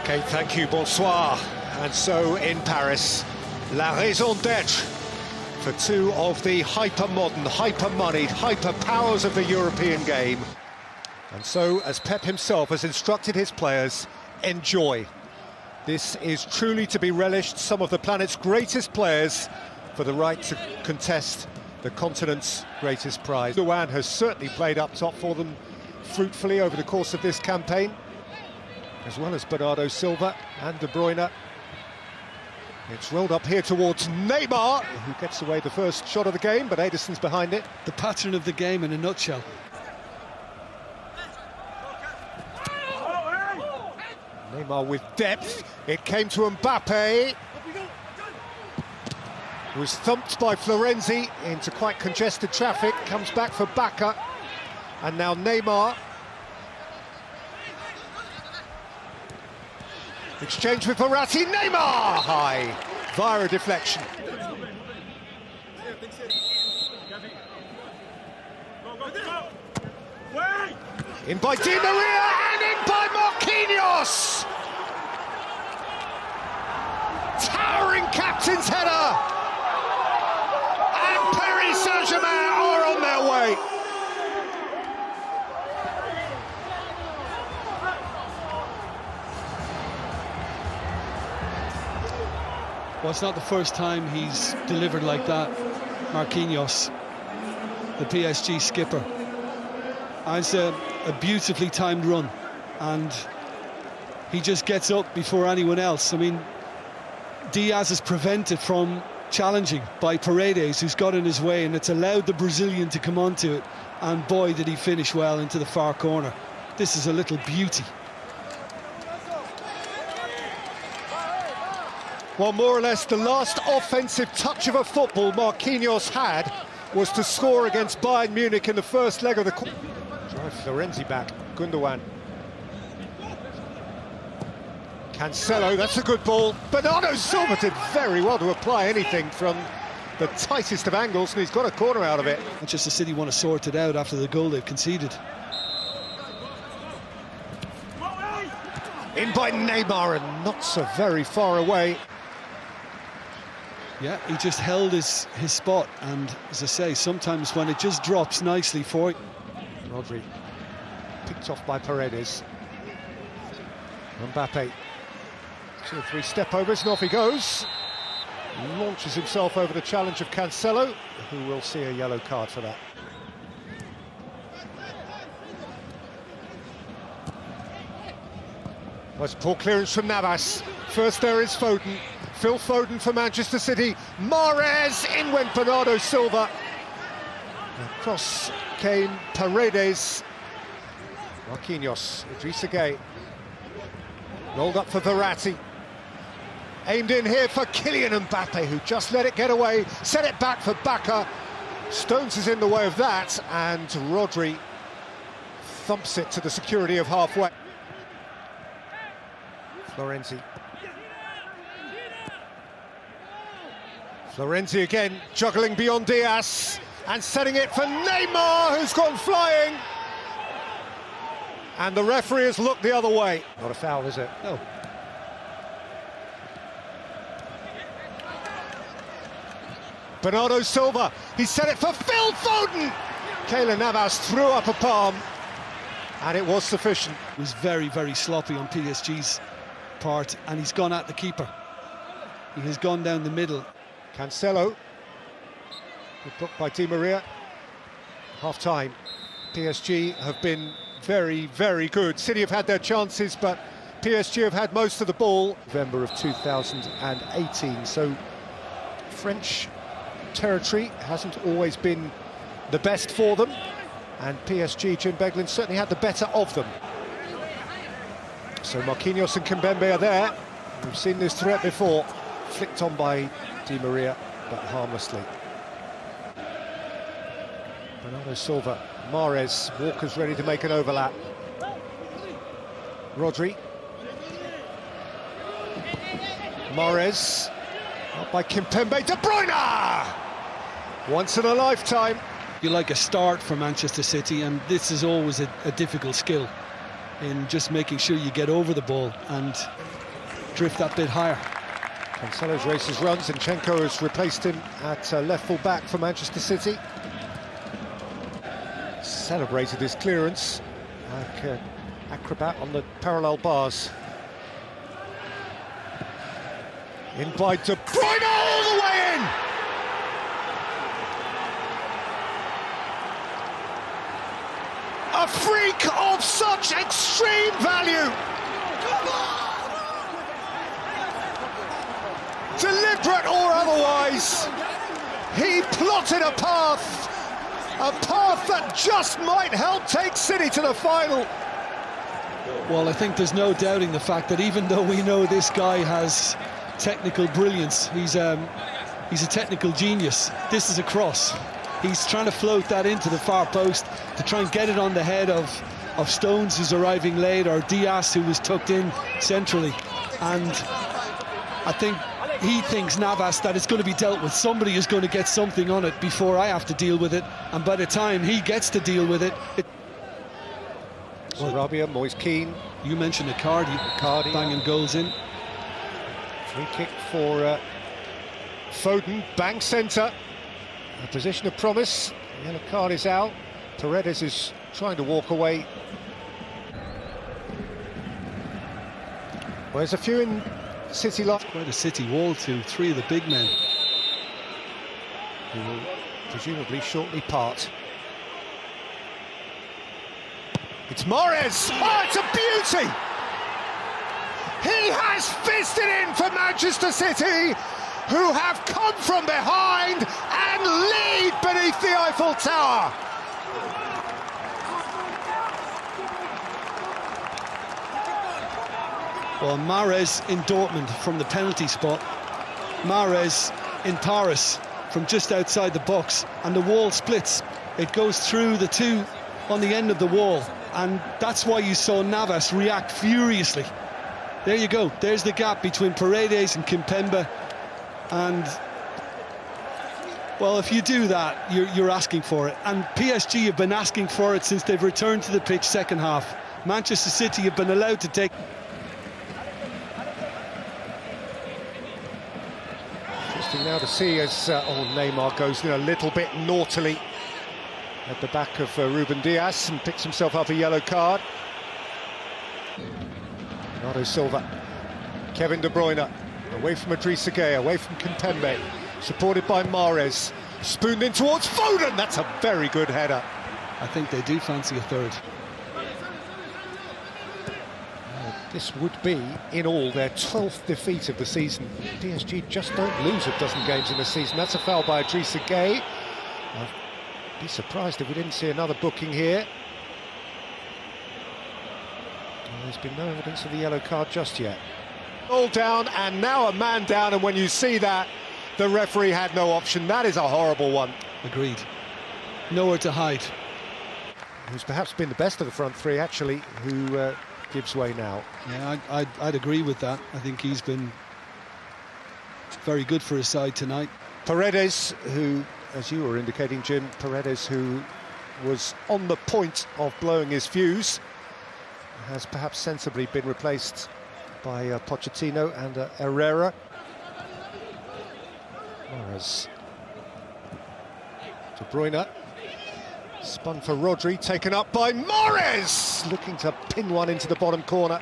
Okay, thank you, bonsoir. And so in Paris, la raison d'être for two of the hyper-modern, hyper-moneyed, hyper-powers of the European game. And so, as Pep himself has instructed his players, enjoy. This is truly to be relished, some of the planet's greatest players for the right to contest the continent's greatest prize. Luan has certainly played up top for them fruitfully over the course of this campaign, as well as Bernardo Silva and De Bruyne. It's rolled up here towards Neymar, who gets away the first shot of the game, but Ederson's behind it. The pattern of the game in a nutshell. Neymar with depth. It came to Mbappe, who was thumped by Florenzi into quite congested traffic. Comes back for Bacca, and now Neymar. Exchange with Verratti, Neymar! High, via a deflection. In by Di Maria, and in by Marquinhos! Towering captain's header! And Paris Saint-Germain are on their way. Well, it's not the first time he's delivered like that. Marquinhos, the PSG skipper. And it's a beautifully timed run, and he just gets up before anyone else. I mean, Diaz is prevented from challenging by Paredes, who's got in his way, and it's allowed the Brazilian to come onto it, and boy did he finish well into the far corner. This is a little beauty. Well, more or less the last offensive touch of a football Marquinhos had was to score against Bayern Munich in the first leg of the... Drive Florenzi back, Gundogan. Cancelo, that's a good ball. Bernardo Silva did very well to apply anything from the tightest of angles, and he's got a corner out of it. Manchester City want to sort it out after the goal they've conceded. In by Neymar, and not so very far away. Yeah, he just held his spot, and as I say, sometimes when it just drops nicely for it. Rodri, picked off by Paredes. Mbappe, 2 or 3 step-overs, and off he goes. Launches himself over the challenge of Cancelo, who will see a yellow card for that. Was poor clearance from Navas. First there is Foden. Phil Foden for Manchester City. Mahrez, in went Bernardo Silva. Across came Paredes. Marquinhos, Idrissa Gueye. Rolled up for Verratti. Aimed in here for Kylian Mbappe, who just let it get away. Set it back for Bacca. Stones is in the way of that, and Rodri thumps it to the security of halfway. Florenzi. Florenzi again, juggling beyond Diaz, and setting it for Neymar, who's gone flying. And the referee has looked the other way. Not a foul, is it? No. Bernardo Silva, he set it for Phil Foden. Keylor Navas threw up a palm, and it was sufficient. It was very, very sloppy on PSG's part, and he's gone at the keeper. He has gone down the middle. Cancelo, good block by Di Maria. Half-time, PSG have been very, very good. City have had their chances, but PSG have had most of the ball. November of 2018, so French territory hasn't always been the best for them, and PSG, Jim Beglin, certainly had the better of them. So Marquinhos and Kimpembe are there. We've seen this threat before. Flicked on by Di Maria, but harmlessly. Bernardo Silva, Mahrez, Walker's ready to make an overlap. Rodri. Mahrez, up by Kimpembe, De Bruyne! Once in a lifetime. You like a start for Manchester City, and this is always a difficult skill in just making sure you get over the ball, and drift that bit higher. Cancelo's races run. Zinchenko has replaced him at left full back for Manchester City. Celebrated his clearance like an acrobat on the parallel bars. In by De Bruyne, all the way in! A freak of such extreme value! Deliberate or otherwise, he plotted a path that just might help take City to the final. Well, I think there's no doubting the fact that even though we know this guy has technical brilliance, he's a technical genius. This is a cross. He's trying to float that into the far post to try and get it on the head of Stones, who's arriving late, or Diaz, who was tucked in centrally. And I think he thinks, Navas, that it's going to be dealt with. Somebody is going to get something on it before I have to deal with it. And by the time he gets to deal with it... Sarabia, Moise Keane. You mentioned Icardi banging goals in. Free kick for Foden, bang centre. A position of promise. The yellow card is out. Paredes is trying to walk away. Well, there's a few in City lot. Quite a City wall to three of the big men, who will presumably shortly part. It's Mahrez! Oh, it's a beauty! He has fisted in for Manchester City, who have come from behind and lead beneath the Eiffel Tower. Well, Mahrez in Dortmund from the penalty spot, Mahrez in Paris from just outside the box, and the wall splits. It goes through the two on the end of the wall, and that's why you saw Navas react furiously. There you go, there's the gap between Paredes and Kimpembe, and well, if you do that, you're asking for it, and PSG have been asking for it since they've returned to the pitch second half. Manchester City have been allowed to take... Interesting now to see as Neymar goes in a little bit naughtily at the back of Ruben Diaz and picks himself up a yellow card. Bernardo Silva, Kevin De Bruyne, away from Idrissa Gueye, away from Kimpembe, supported by Mahrez, spooned in towards Foden. That's a very good header. I think they do fancy a third. This would be, in all, their 12th defeat of the season. PSG just don't lose a dozen games in the season. That's a foul by Idrissa Gueye. I'd be surprised if we didn't see another booking here. Well, there's been no evidence of the yellow card just yet. All down, and now a man down, and when you see that, the referee had no option. That is a horrible one. Agreed. Nowhere to hide. Who's perhaps been the best of the front three, actually, who gives way now. Yeah, I'd agree with that. I think he's been very good for his side tonight. Paredes, who, as you were indicating, Jim, Paredes, who was on the point of blowing his fuse, has perhaps sensibly been replaced by Pochettino and Herrera. Mahrez. De Bruyne. Spun for Rodri, taken up by Mahrez! Looking to pin one into the bottom corner.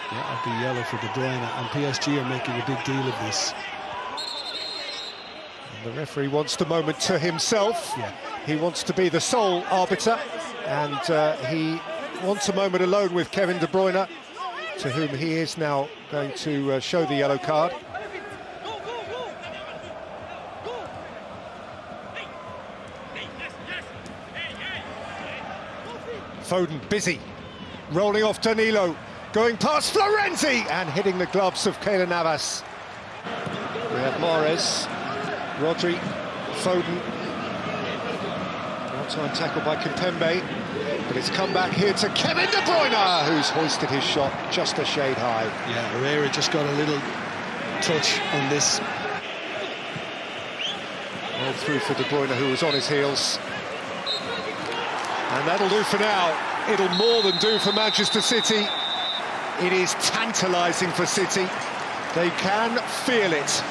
Yeah, I'd be yellow for De Bruyne, and PSG are making a big deal of this. And the referee wants the moment to himself. Yeah. He wants to be the sole arbiter, and he wants a moment alone with Kevin De Bruyne, to whom he is now going to show the yellow card. Foden busy, rolling off Danilo, going past Florenzi and hitting the gloves of Keylor Navas. We have Mahrez, Rodri, Foden. One-time tackle by Kimpembe, but it's come back here to Kevin De Bruyne, who's hoisted his shot just a shade high. Yeah, Herrera just got a little touch on this. All through for De Bruyne, who was on his heels. And that'll do for now. it'll more than do for Manchester City. It is tantalising for City. They can feel it.